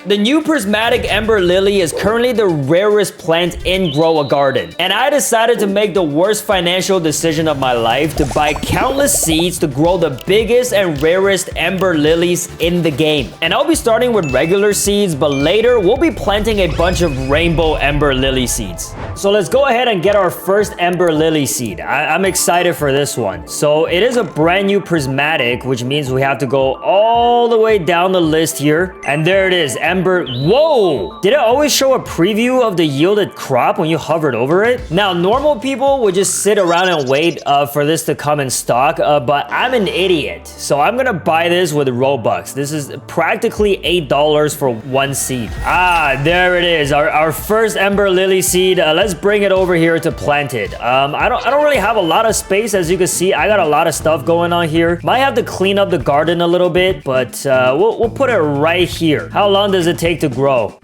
The new prismatic Ember Lily is currently the rarest plant in Grow a Garden. And I decided to make the worst financial decision of my life to buy countless seeds to grow the biggest and rarest Ember Lilies in the game. And I'll be starting with regular seeds, but later we'll be planting a bunch of rainbow Ember Lily seeds. So let's go ahead and get our first Ember Lily seed. I'm excited for this one. So it is a brand new prismatic, which means we have to go all the way down the list here. And there it is, Ember. Whoa! Did it always show a preview of the yielded crop when you hovered over it? Now, normal people would just sit around and wait for this to come in stock, but I'm an idiot. So I'm gonna buy this with Robux. This is practically $8 for one seed. Ah, there it is, our first Ember Lily seed. Let's bring it over here to plant it. I don't really have a lot of space. As you can see, I got a lot of stuff going on here. Might have to clean up the garden a little bit, but we'll put it right here. How long does it take to grow?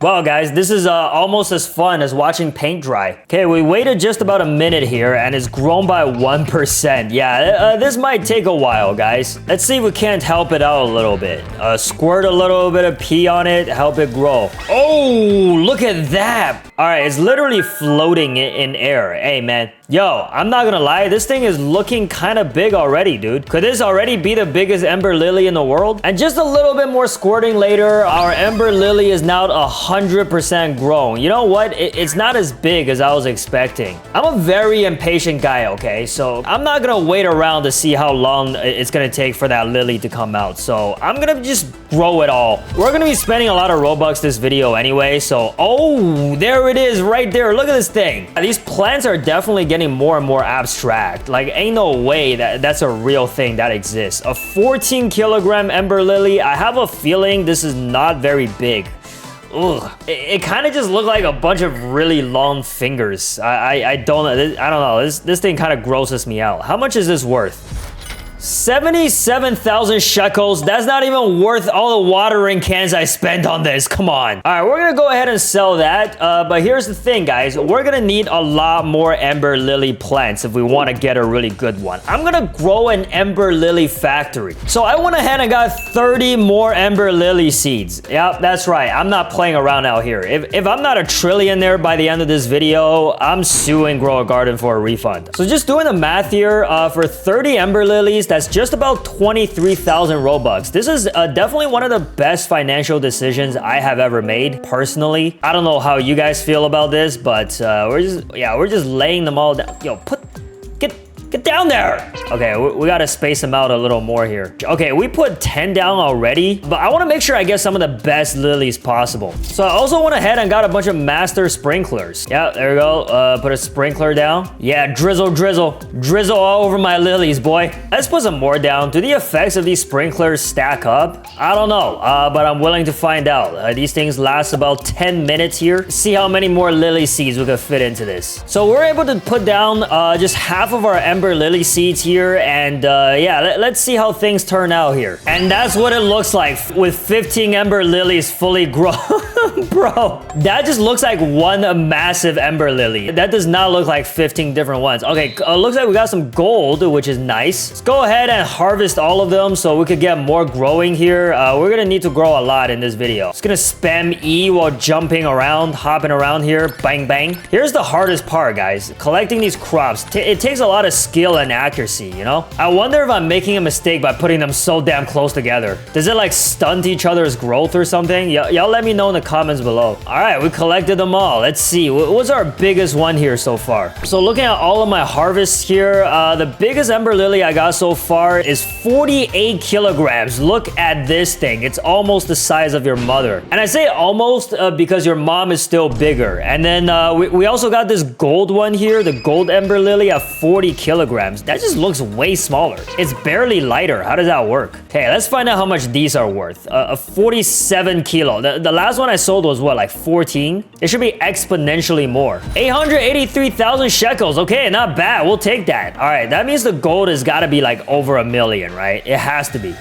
Wow, guys, this is almost as fun as watching paint dry. Okay, we waited just about a minute here, and it's grown by 1%. Yeah, this might take a while, guys. Let's see if we can't help it out a little bit. Squirt a little bit of pee on it, help it grow. Oh, look at that. All right, it's literally floating in air. Hey, man. Yo, I'm not gonna lie, this thing is looking kind of big already, dude. Could this already be the biggest Ember Lily in the world? And just a little bit more squirting later, our Ember Lily is now 100% grown. You know what? It's not as big as I was expecting. I'm a very impatient guy, okay? So I'm not gonna wait around to see how long it's gonna take for that lily to come out. So I'm gonna just grow it all. We're gonna be spending a lot of Robux this video anyway, so... Oh, there it is right there. Look at this thing. These plants are definitely getting more and more abstract. Like, ain't no way that's a real thing that exists. A 14 kilogram Ember Lily. I have a feeling this is not very big. Ugh. It kind of just looked like a bunch of really long fingers. I don't know. This thing kind of grosses me out. How much is this worth? 77,000 shekels. That's not even worth all the watering cans I spent on this. Come on. All right, we're gonna go ahead and sell that. But here's the thing, guys. We're gonna need a lot more Ember Lily plants if we want to get a really good one. I'm gonna grow an Ember Lily factory. So I went ahead and got 30 more Ember Lily seeds. Yep, that's right. I'm not playing around out here. If I'm not a trillionaire by the end of this video, I'm suing Grow a Garden for a refund. So just doing the math here, for 30 Ember Lilies, that's just about 23,000 Robux. This is definitely one of the best financial decisions I have ever made, personally. I don't know how you guys feel about this, but we're just laying them all down. Yo, get down there. Okay, we gotta space them out a little more here. Okay, we put 10 down already, but I wanna make sure I get some of the best lilies possible. So I also went ahead and got a bunch of master sprinklers. Yeah, there we go. Put a sprinkler down. Yeah, drizzle all over my lilies, boy. Let's put some more down. Do the effects of these sprinklers stack up? I don't know, but I'm willing to find out. These things last about 10 minutes here. See how many more lily seeds we could fit into this. So we're able to put down just half of our Ember Lily seeds here, and yeah, let's see how things turn out here. And that's what it looks like with 15 Ember Lilies fully grown. Bro, that just looks like one massive Ember Lily. That does not look like 15 different ones. Okay, looks like we got some gold, which is nice. Let's go ahead and harvest all of them so we could get more growing here. We're gonna need to grow a lot in this video. Just gonna spam E while jumping around, hopping around here. Bang, bang. Here's the hardest part, guys. Collecting these crops. It takes a lot of skill and accuracy, you know? I wonder if I'm making a mistake by putting them so damn close together. Does it like stunt each other's growth or something? Y'all let me know in the comments below. All right, we collected them all. Let's see. What's our biggest one here so far? So looking at all of my harvests here, the biggest Ember Lily I got so far is 48 kilograms. Look at this thing. It's almost the size of your mother. And I say almost because your mom is still bigger. And then we also got this gold one here, the gold Ember Lily at 40 kilograms. That just looks way smaller. It's barely lighter. How does that work? Okay, let's find out how much these are worth. 47 kilo. The last one I sold was what, like 14? It should be exponentially more. 883,000 shekels. Okay, not bad. We'll take that. All right, that means the gold has got to be like over 1 million, right? It has to be.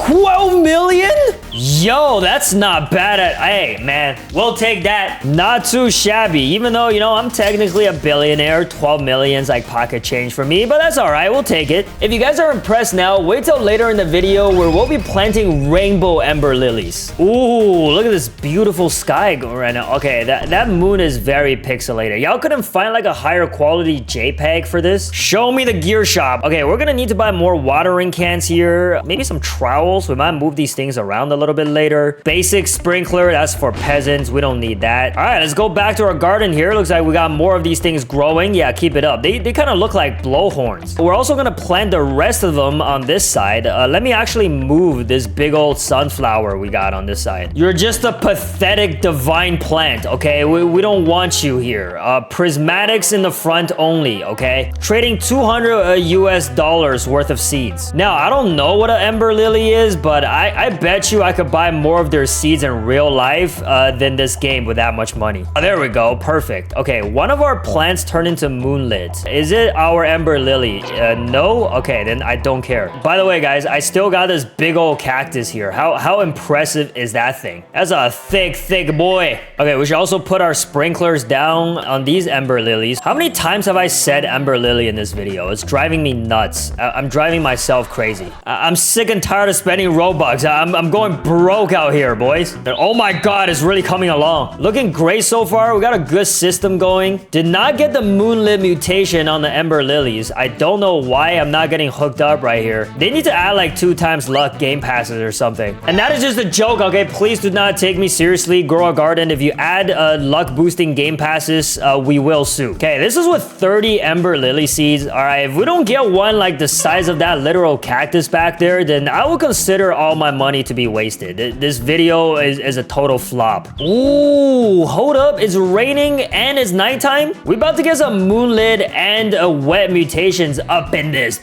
12 million? Yo, that's not bad at... Hey, man, we'll take that. Not too shabby. Even though, you know, I'm technically a billionaire. 12 million's like pocket change for me, but that's all right. We'll take it. If you guys are impressed now, wait till later in the video where we'll be planting rainbow ember lilies. Ooh, look at this beautiful sky going right now. Okay, that moon is very pixelated. Y'all couldn't find like a higher quality JPEG for this? Show me the gear shop. Okay, we're gonna need to buy more watering cans here. Maybe some trowels. We might move these things around a little bit later. Basic sprinkler, that's for peasants. We don't need that. All right, let's go back to our garden here. Looks like we got more of these things growing. Yeah, keep it up. They kind of look like blowhorns. We're also gonna plant the rest of them on this side. Let me actually move this big old sunflower we got on this side. You're just a pathetic divine plant, okay? We don't want you here. Prismatics in the front only, okay? Trading 200 US dollars worth of seeds. Now, I don't know what an ember lily is, but I bet you I could buy more of their seeds in real life than this game with that much money. Oh, there we go. Perfect. Okay, one of our plants turned into moonlit. Is it our ember lily? No? Okay, then I don't care. By the way, guys, I still got this big old cactus here. How impressive is that thing? That's a thick boy. Okay, we should also put our sprinklers down on these ember lilies. How many times have I said ember lily in this video? It's driving me nuts. I'm driving myself crazy. I'm sick and tired of spending Robux. I'm going broke out here, boys. Oh my god, it's really coming along. Looking great so far. We got a good system going. Did not get the moonlit mutation on the ember lilies. I don't know why I'm not getting hooked up right here. They need to add like 2 times luck game passes or something. And that is just a joke, okay? Please do not take me seriously. Grow a garden. If you add luck boosting game passes, we will sue. Okay, this is with 30 ember lily seeds. All right, if we don't get one like the size of that literal cactus back there, then I will consider all my money to be wasted. This video is a total flop. Ooh, hold up. It's raining and it's nighttime. We about to get some moonlit and wet mutations up in this.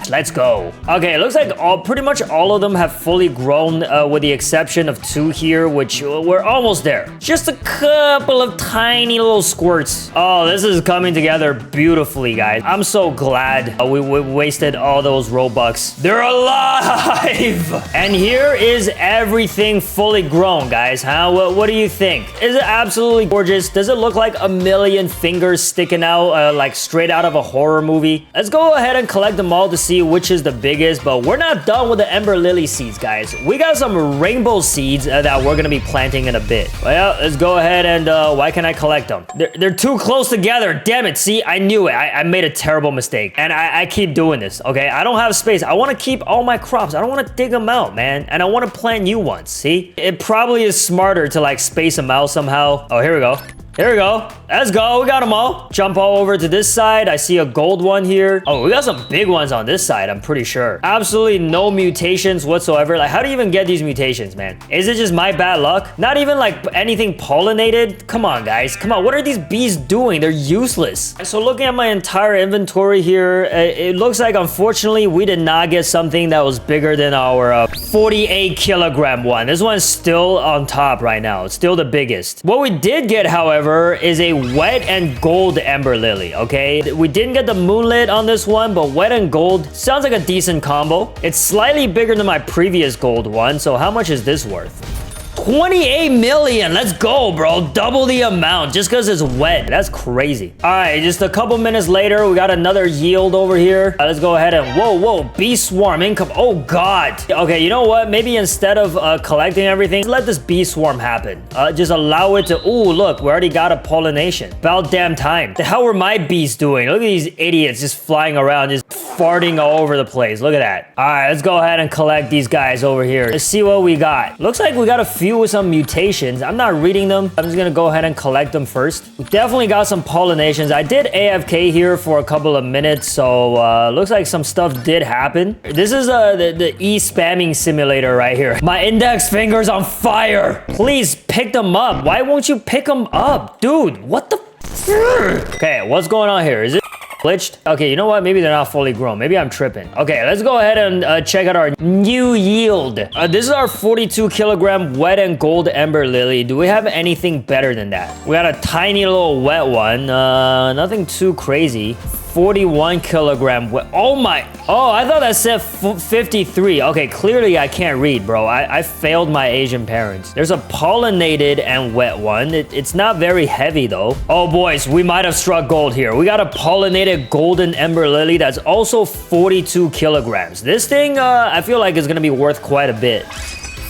Let's go. Okay, it looks like pretty much all of them have fully grown with the exception of 2 here, which we're almost there. Just a couple of tiny little squirts. Oh, this is coming together beautifully, guys. I'm so glad we wasted all those Robux. They're alive! And here is everything fully grown, guys, huh? What do you think? Is it absolutely gorgeous? Does it look like a million fingers sticking out like straight out of a horror movie? Let's go ahead and collect them all to see which is the biggest, but we're not done with the ember lily seeds, guys. We got some rainbow seeds that we're gonna be planting in a bit. Well, let's go ahead and why can't I collect them? They're too close together. Damn it. See, I knew it. I made a terrible mistake, and I keep doing this. Okay, I don't have space. I want to keep all my crops. I don't want to dig them out, man, and I want to plant new ones. See, it probably is smarter to like space them out somehow. Oh, here we go. Here we go. Let's go. We got them all. Jump all over to this side. I see a gold one here. Oh, we got some big ones on this side, I'm pretty sure. Absolutely no mutations whatsoever. Like, how do you even get these mutations, man? Is it just my bad luck? Not even like anything pollinated? Come on, guys. Come on. What are these bees doing? They're useless. So looking at my entire inventory here, it looks like, unfortunately, we did not get something that was bigger than our 48 kilogram one. This one's still on top right now. It's still the biggest. What we did get, however, is a wet and gold ember lily, okay? We didn't get the moonlit on this one, but wet and gold sounds like a decent combo. It's slightly bigger than my previous gold one, so how much is this worth? 28 million. Let's go, bro. Double the amount just because it's wet. That's crazy. All right, just a couple minutes later, we got another yield over here. Let's go ahead and whoa, bee swarm income. Oh god. Okay, you know what? Maybe instead of collecting everything, let this bee swarm happen. Just allow it to. Ooh, look, we already got a pollination. About damn time. The hell were my bees doing? Look at these idiots just flying around, just farting all over the place. Look at that. All right, let's go ahead and collect these guys over here. Let's see what we got. Looks like we got a few with some mutations. I'm not reading them. I'm just gonna go ahead and collect them first. We definitely got some pollinations. I did AFK here for a couple of minutes, so looks like some stuff did happen. This is the e-spamming simulator right here. My index finger's on fire. Please pick them up. Why won't you pick them up? Dude, what the Okay, what's going on here? Is it glitched? Okay, you know what? Maybe they're not fully grown. Maybe I'm tripping. Okay, let's go ahead and check out our new yield. This is our 42 kilogram wet and gold ember lily. Do we have anything better than that? We got a tiny little wet one. Nothing too crazy. 41 kilogram wet. Oh my. Oh, I thought that said 53. Okay, clearly I can't read, bro. I failed my Asian parents. There's a pollinated and wet one. It's not very heavy though. Oh boys, we might have struck gold here. We got a pollinated golden ember lily that's also 42 kilograms. This thing, I feel like is gonna be worth quite a bit.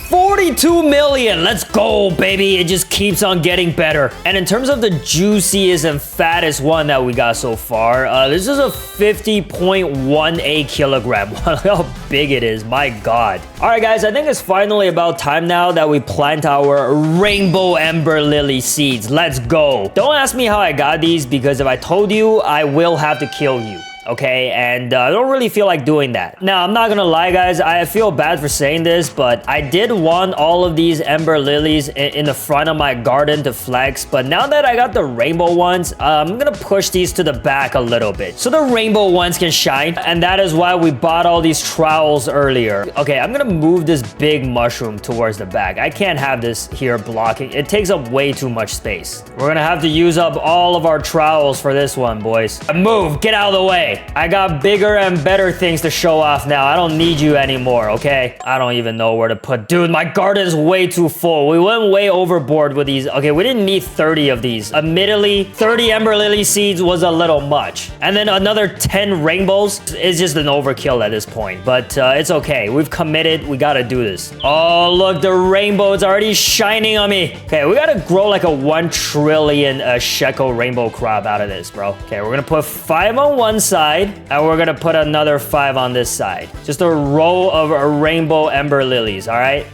42 million. Let's go, baby. It just keeps on getting better. And in terms of the juiciest and fattest one that we got so far, this is a 50.18 kilogram. Look how big it is. My God. All right, guys, I think it's finally about time now that we plant our rainbow ember lily seeds. Let's go. Don't ask me how I got these, because if I told you, I will have to kill you. Okay, and I don't really feel like doing that. Now, I'm not gonna lie, guys. I feel bad for saying this, but I did want all of these ember lilies in the front of my garden to flex. But now that I got the rainbow ones, I'm gonna push these to the back a little bit so the rainbow ones can shine. And that is why we bought all these trowels earlier. Okay, I'm gonna move this big mushroom towards the back. I can't have this here blocking. It takes up way too much space. We're gonna have to use up all of our trowels for this one, boys. Move, get out of the way. I got bigger and better things to show off now. I don't need you anymore, okay? I don't even know where to put... Dude, my garden is way too full. We went way overboard with these. Okay, we didn't need 30 of these. Admittedly, 30 ember lily seeds was a little much. And then another 10 rainbows is just an overkill at this point. But it's okay. We've committed. We gotta do this. Oh, look, the rainbow is already shining on me. Okay, we gotta grow like a 1 trillion shekel rainbow crop out of this, bro. Okay, we're gonna put 5 on one side. And we're gonna put another 5 on this side. Just a row of rainbow ember lilies, all right?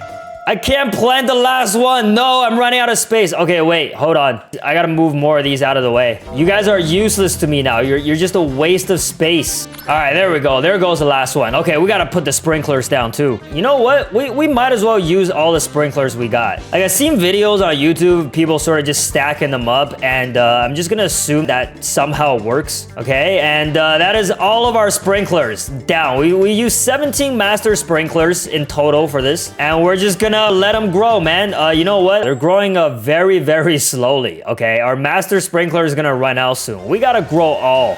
I can't plant the last one. No, I'm running out of space. Okay, wait, hold on. I gotta move more of these out of the way. You guys are useless to me now. You're just a waste of space. All right, there we go. There goes the last one. Okay, we gotta put the sprinklers down too. You know what? We might as well use all the sprinklers we got. Like, I've seen videos on YouTube, people sort of just stacking them up, and I'm just gonna assume that somehow works, okay? And that is all of our sprinklers down. We use 17 master sprinklers in total for this, and we're just gonna let them grow, man. You know what? They're growing very, very slowly, okay? Our master sprinkler is gonna run out soon. We gotta grow all.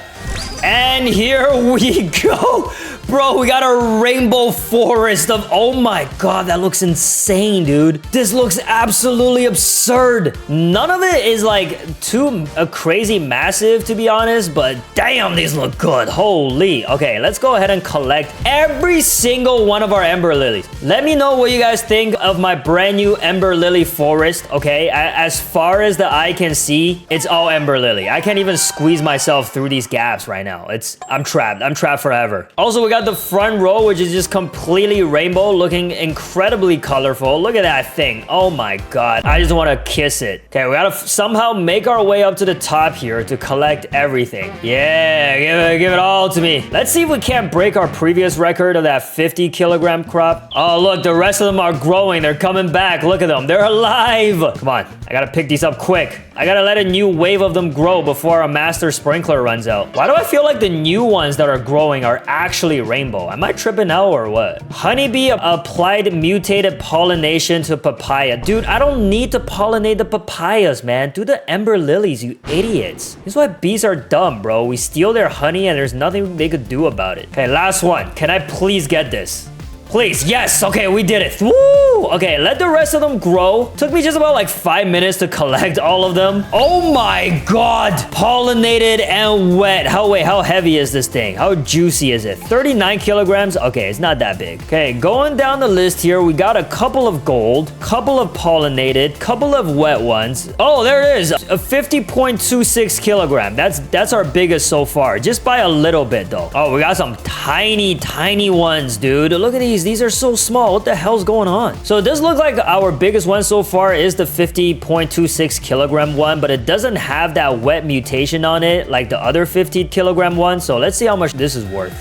And here we go. Bro, we got a rainbow forest of... Oh my God, that looks insane, dude. This looks absolutely absurd. None of it is like too crazy massive, to be honest, but damn, these look good. Holy. Okay, let's go ahead and collect every single one of our ember lilies. Let me know what you guys think of my brand new ember lily forest, okay? As far as the eye can see, it's all ember lily. I can't even squeeze myself through these gaps right now. I'm trapped. I'm trapped forever. Also, we got the front row, which is just completely rainbow, looking incredibly colorful. Look at that thing. Oh my God. I just want to kiss it. Okay, we gotta somehow make our way up to the top here to collect everything. Yeah, give it all to me. Let's see if we can't break our previous record of that 50 kilogram crop. Oh, look, the rest of them are growing. They're coming back. Look at them. They're alive. Come on. I gotta pick these up quick. I gotta let a new wave of them grow before our master sprinkler runs out. Why do I feel like the new ones that are growing are actually rainbow? Am I tripping out or what? Honeybee applied mutated pollination to papaya. Dude, I don't need to pollinate the papayas, man. Do the ember lilies, you idiots. This is why bees are dumb, bro. We steal their honey and there's nothing they could do about it. Okay, last one. Can I please get this? Please, yes, okay, we did it. Woo! Okay, let the rest of them grow. Took me just about like 5 minutes to collect all of them. Oh my God, pollinated and wet. How heavy is this thing? How juicy is it? 39 kilograms? Okay, it's not that big. Okay, going down the list here, we got a couple of gold, couple of pollinated, couple of wet ones. Oh, there it is, a 50.26 kilogram. That's our biggest so far, just by a little bit though. Oh, we got some tiny ones, dude. Look at these. These are so small. What the hell's going on? So it does look like our biggest one so far is the 50.26 kilogram one, but it doesn't have that wet mutation on it like the other 50 kilogram one. So let's see how much this is worth.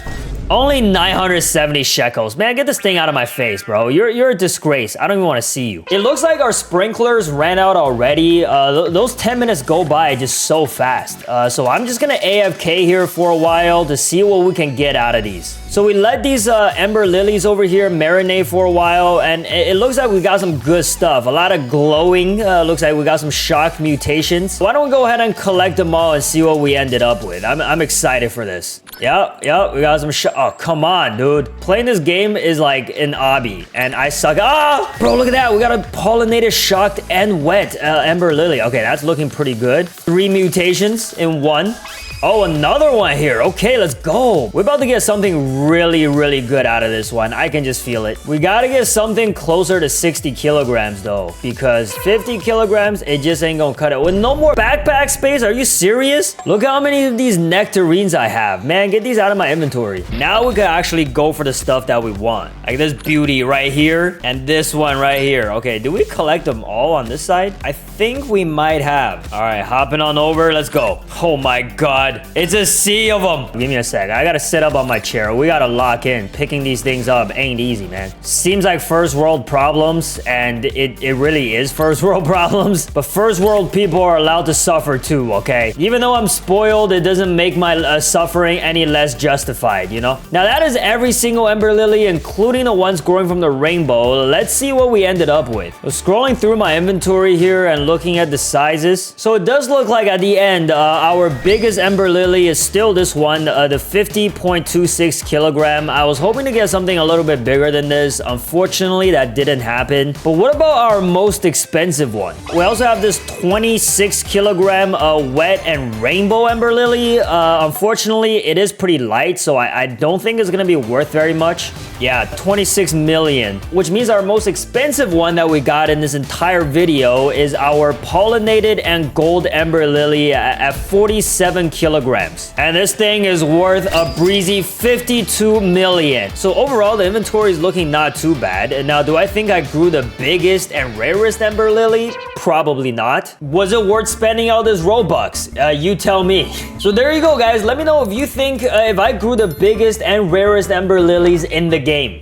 Only 970 shekels. Man, get this thing out of my face, bro. You're a disgrace. I don't even want to see you. It looks like our sprinklers ran out already. Those 10 minutes go by just so fast. So I'm just gonna AFK here for a while to see what we can get out of these. So we let these Ember Lilies over here marinate for a while, and it looks like we got some good stuff. A lot of glowing. Looks like we got some shock mutations. Why don't we go ahead and collect them all and see what we ended up with? I'm excited for this. Yep, we got some oh, come on, dude. Playing this game is like an obby, and I suck. Ah! Bro, look at that. We got a pollinated, shocked, and wet Ember Lily. Okay, that's looking pretty good. 3 mutations in 1. Oh, another one here. Okay, let's go. We're about to get something really, really good out of this one. I can just feel it. We gotta get something closer to 60 kilograms, though, because 50 kilograms, it just ain't gonna cut it. With no more backpack space, are you serious? Look how many of these nectarines I have. Man, get these out of my inventory. Now we can actually go for the stuff that we want. Like this beauty right here, and this one right here. Okay, do we collect them all on this side? I think we might have. All right, hopping on over. Let's go. Oh my God. It's a sea of them. Give me a sec. I gotta sit up on my chair. We gotta lock in. Picking these things up ain't easy, man. Seems like first world problems, and it really is first world problems. But first world people are allowed to suffer too, okay? Even though I'm spoiled, it doesn't make my suffering any less justified, you know? Now that is every single Ember Lily, including the ones growing from the rainbow. Let's see what we ended up with. So scrolling through my inventory here and looking at the sizes. So it does look like at the end, our biggest Ember Lily is still this one, the 50.26 kilogram. I was hoping to get something a little bit bigger than this. Unfortunately, that didn't happen. But what about our most expensive one? We also have this 26 kilogram wet and rainbow Ember Lily. Unfortunately, it is pretty light, so I don't think it's gonna be worth very much. Yeah, 26 million, which means our most expensive one that we got in this entire video is our pollinated and gold Ember Lily at 47 kilograms. And this thing is worth a breezy 52 million. So overall, the inventory is looking not too bad. And now, do I think I grew the biggest and rarest Ember Lily? Probably not. Was it worth spending all this Robux? You tell me. So there you go, guys. Let me know if you think if I grew the biggest and rarest Ember Lilies in the game.